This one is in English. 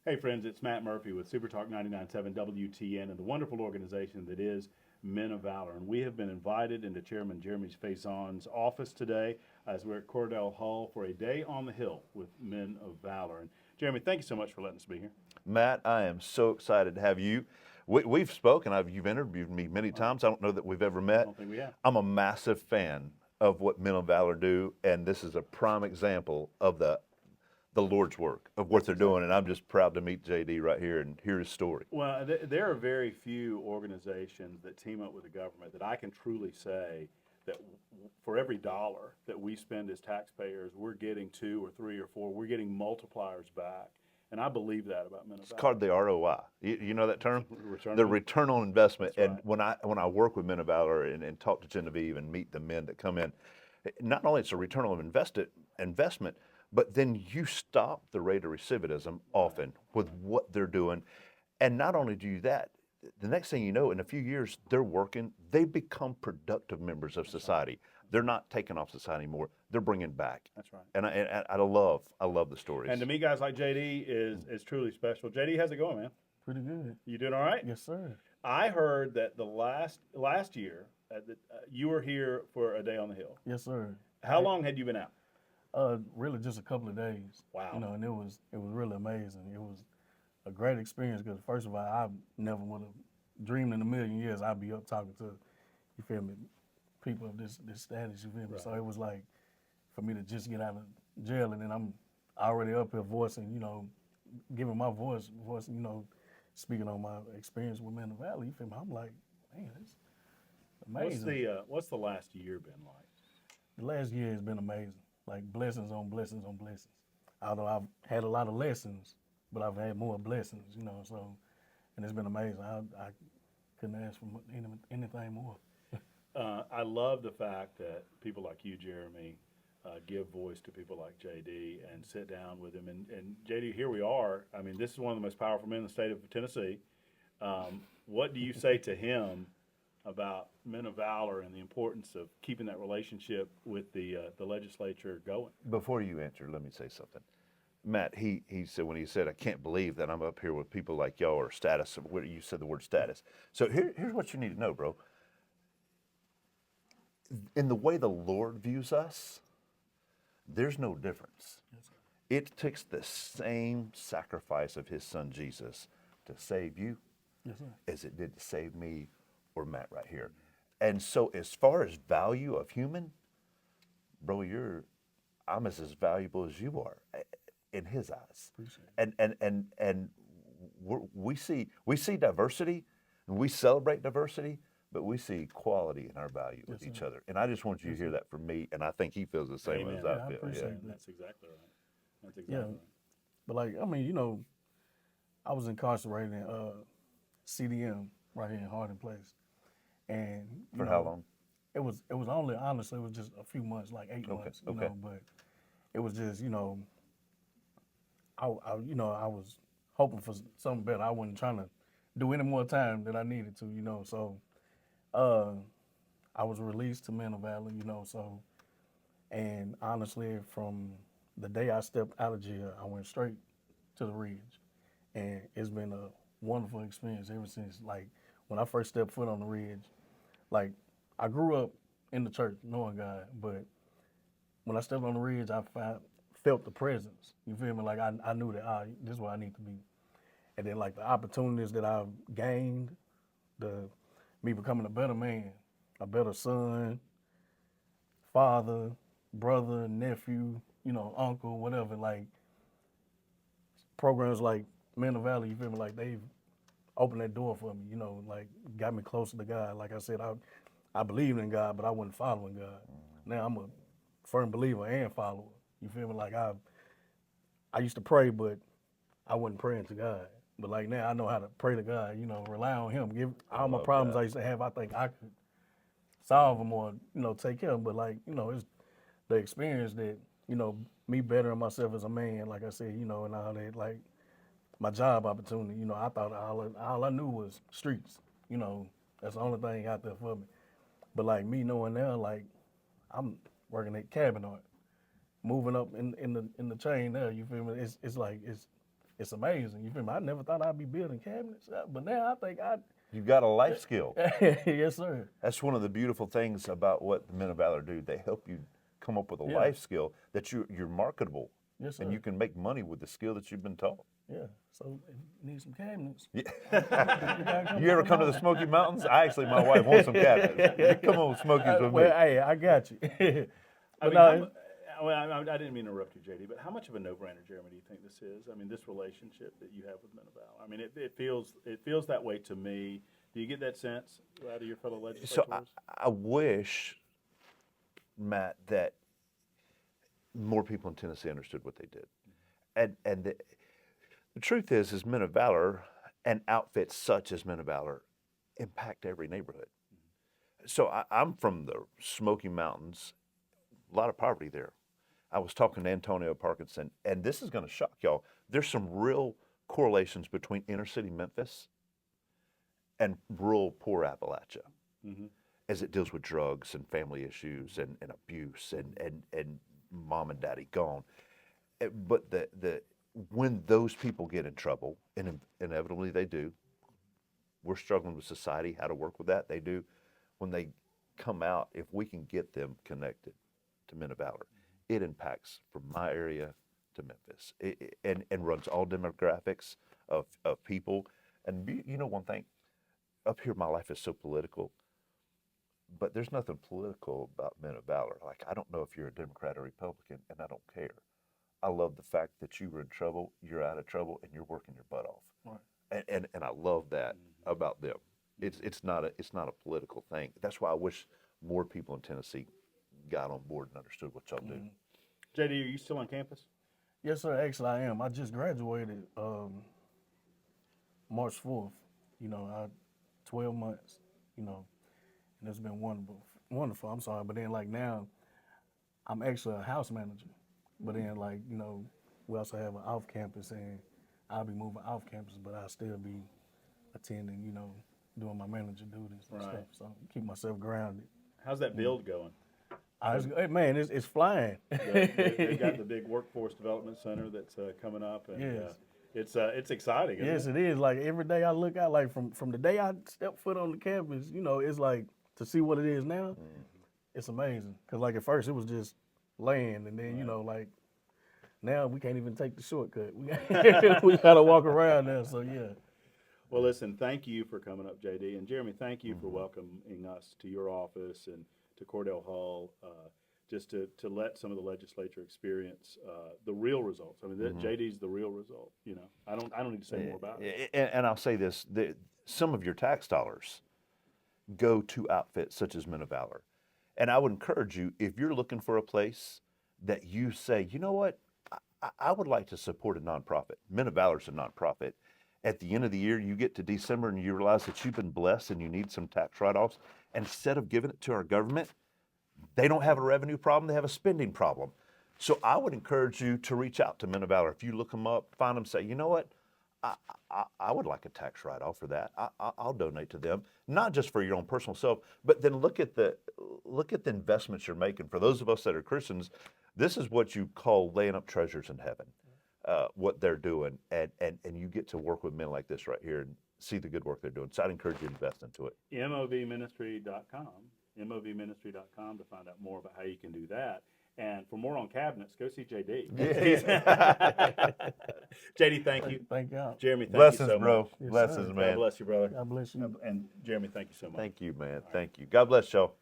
Hey friends, it's Matt Murphy with Super Talk 99.7 WTN and the wonderful organization that is Men of Valor. And we have been invited into Chairman Jeremy Faison's office today as we're at Cordell Hall for a day on the Hill with Men of Valor. And Jeremy, thank you so much for letting us be here. Matt, I am so excited to have you. We've spoken. You've interviewed me many times. I don't know that we've ever I met. don't think we have. I'm a massive fan of what Men of Valor do, and this is a prime example of the Lord's work of what they're doing. And I'm just proud to meet JD right here and hear his story. Well, there are very few organizations that team up with the government that I can truly say that for every dollar that we spend as taxpayers, we're getting 2 or 3 or 4, we're getting multipliers back. And I believe that about Men of It's Valor. called the ROI. You know that term? Return The on- return on investment. That's And when I work with Men of Valor and talk to Genevieve and meet the men that come in, not only it's a return on investment, but then you stop the rate of recidivism often with what they're doing. And not only do you that, the next thing you know, in a few years, they're working, they become productive members of society. They're not taking off society anymore. They're bringing back. That's right. And I love the stories. And to meet guys like JD is truly special. JD, how's it going, man? Pretty good. You doing all right? Yes, sir. I heard that the last year you were here for a day on the Hill. Yes, sir. How long had you been out? Really just a couple of days. Wow. You know, and it was really amazing. It was a great experience because first of all, I never would have dreamed in a million years I'd be up talking to, you feel me, people of this status, you feel me? Right. So it was like for me to just get out of jail and then I'm already up here voicing, you know, giving my voice, you know, speaking on my experience with Men of Valor, you feel me? I'm like, man, it's amazing. What's the last year been like? The last year has been amazing, like blessings on blessings on blessings. Although I've had a lot of lessons, but I've had more blessings, you know, so, and it's been amazing. I couldn't ask for anything more. I love the fact that people like you, Jeremy, give voice to people like JD and sit down with him. And JD, here we are. I mean, this is one of the most powerful men in the state of Tennessee. What do you say to him about Men of Valor and the importance of keeping that relationship with the legislature going? Before you answer, let me say something. Matt, he said when he said, I can't believe that I'm up here with people like y'all or status, you said the word status. So here's what you need to know, bro. In the way the Lord views us, there's no difference. Yes, sir. It takes the same sacrifice of his son Jesus to save you Yes, sir. as it did to save me or Matt right here. And so as far as value of human, bro, I'm as valuable as you are in his eyes. Appreciate it. And we see diversity and we celebrate diversity, but we see equality in our value with Yes, each sir. other. And I just want you to hear that from me, and I think he feels the same Amen. as Yeah, I I feel. appreciate Yeah. that. That's exactly right. That's exactly Yeah. right. But like, I mean, you know, I was incarcerated in CDM right here in Hardin Place. And you For know, how long? It was only, honestly, it was just a few months, like 8 Okay, months, you okay. know, but it was just, you know, I was hoping for something better. I wasn't trying to do any more time than I needed to, you know, so I was released to Men of Valor, you know, so, and honestly, from the day I stepped out of jail, I went straight to the Ridge, and it's been a wonderful experience ever since. Like, when I first stepped foot on the Ridge, like, I grew up in the church knowing God, but when I stepped on the Ridge, I felt the presence. You feel me? Like, I knew that, this is where I need to be. And then, like, the opportunities that I've gained, me becoming a better man, a better son, father, brother, nephew, you know, uncle, whatever, like, programs like Men of Valor, you feel me? Like, they've opened that door for me, you know, like, got me closer to God. Like I said, I believed in God, but I wasn't following God. Now I'm a firm believer and follower. You feel me? Like, I used to pray, but I wasn't praying to God. But like now I know how to pray to God, you know, rely on him. Give all my love problems that. I used to have, I think I could solve them or, you know, take care of them. But like, you know, it's the experience that, you know, me bettering myself as a man, like I said, you know, and all that, like my job opportunity, you know, I thought all I knew was streets, you know, that's the only thing out there for me. But like me knowing now, like I'm working at cabin art, moving up in the chain there, you feel me? It's like it's amazing. You feel me? I never thought I'd be building cabinets, but now I think You've got a life skill. yes, sir. That's one of the beautiful things about what the Men of Valor do. They help you come up with a life skill that you're marketable. Yes, sir. And you can make money with the skill that you've been taught. Yeah. So if you need some cabinets. Yeah. You ever come to the Smoky Mountains? My wife wants some cabinets. You come on Smokies with me. Well, hey, I got you. I mean, I didn't mean to interrupt you, JD, but how much of a no-brainer, Jeremy, do you think this is? I mean, this relationship that you have with Men of Valor. I mean, it feels that way to me. Do you get that sense out of your fellow legislators? So I wish, Matt, that more people in Tennessee understood what they did. And the truth is Men of Valor and outfits such as Men of Valor impact every neighborhood. So I'm from the Smoky Mountains, a lot of poverty there. I was talking to Antonio Parkinson, and this is going to shock y'all. There's some real correlations between inner city Memphis and rural poor Appalachia as it deals with drugs and family issues and abuse and mom and daddy gone. But when those people get in trouble, and inevitably they do, we're struggling with society, how to work with that, they do. When they come out, if we can get them connected to Men of Valor, it impacts from my area to Memphis and runs all demographics of people. And you know one thing, up here my life is so political, but there's nothing political about Men of Valor. Like, I don't know if you're a Democrat or Republican, and I don't care. I love the fact that you were in trouble, you're out of trouble, and you're working your butt off. Right. And I love that about them. It's not a political thing. That's why I wish more people in Tennessee got on board and understood what y'all do. JD, are you still on campus? Yes, sir. Actually, I am. I just graduated March 4th. 12 months. And it's been wonderful. I'm sorry, but then now, I'm actually a house manager. But then we also have an off campus, and I'll be moving off campus, but I'll still be attending. Doing my manager duties and stuff. So keep myself grounded. How's that build going? It's flying. They've got the big workforce development center that's coming up, and it's exciting. Yes, it is. Like every day I look out, like from the day I step foot on the campus, it's like to see what it is now. It's amazing. Cause at first it was just land, and then now we can't even take the shortcut. We gotta walk around now. So yeah. Well, listen, thank you for coming up, JD. And Jeremy, thank you for welcoming us to your office and to Cordell Hall, just to let some of the legislature experience the real results. I mean, JD's the real result. I don't need to say more about it. And I'll say this, some of your tax dollars go to outfits such as Men of Valor. And I would encourage you, if you're looking for a place that you say, you know what, I would like to support a nonprofit. Men of Valor's a nonprofit. At the end of the year, you get to December and you realize that you've been blessed and you need some tax write-offs. Instead of giving it to our government, they don't have a revenue problem, they have a spending problem. So I would encourage you to reach out to Men of Valor. If you look them up, find them, say, you know what, I would like a tax write-off for that. I'll donate to them, not just for your own personal self, but then look at the investments you're making. For those of us that are Christians, this is what you call laying up treasures in heaven. What they're doing, and you get to work with men like this right here and see the good work they're doing. So I'd encourage you to invest into it. movministry.com to find out more about how you can do that. And for more on cabinets, go see JD. Yeah. JD, thank you. Thank y'all. Jeremy, thank Blessings, you so bro. much. Yes, Blessings, sir. man. God bless you, brother. God bless you. And Jeremy, thank you so much. Thank you, man. Thank you. God bless y'all.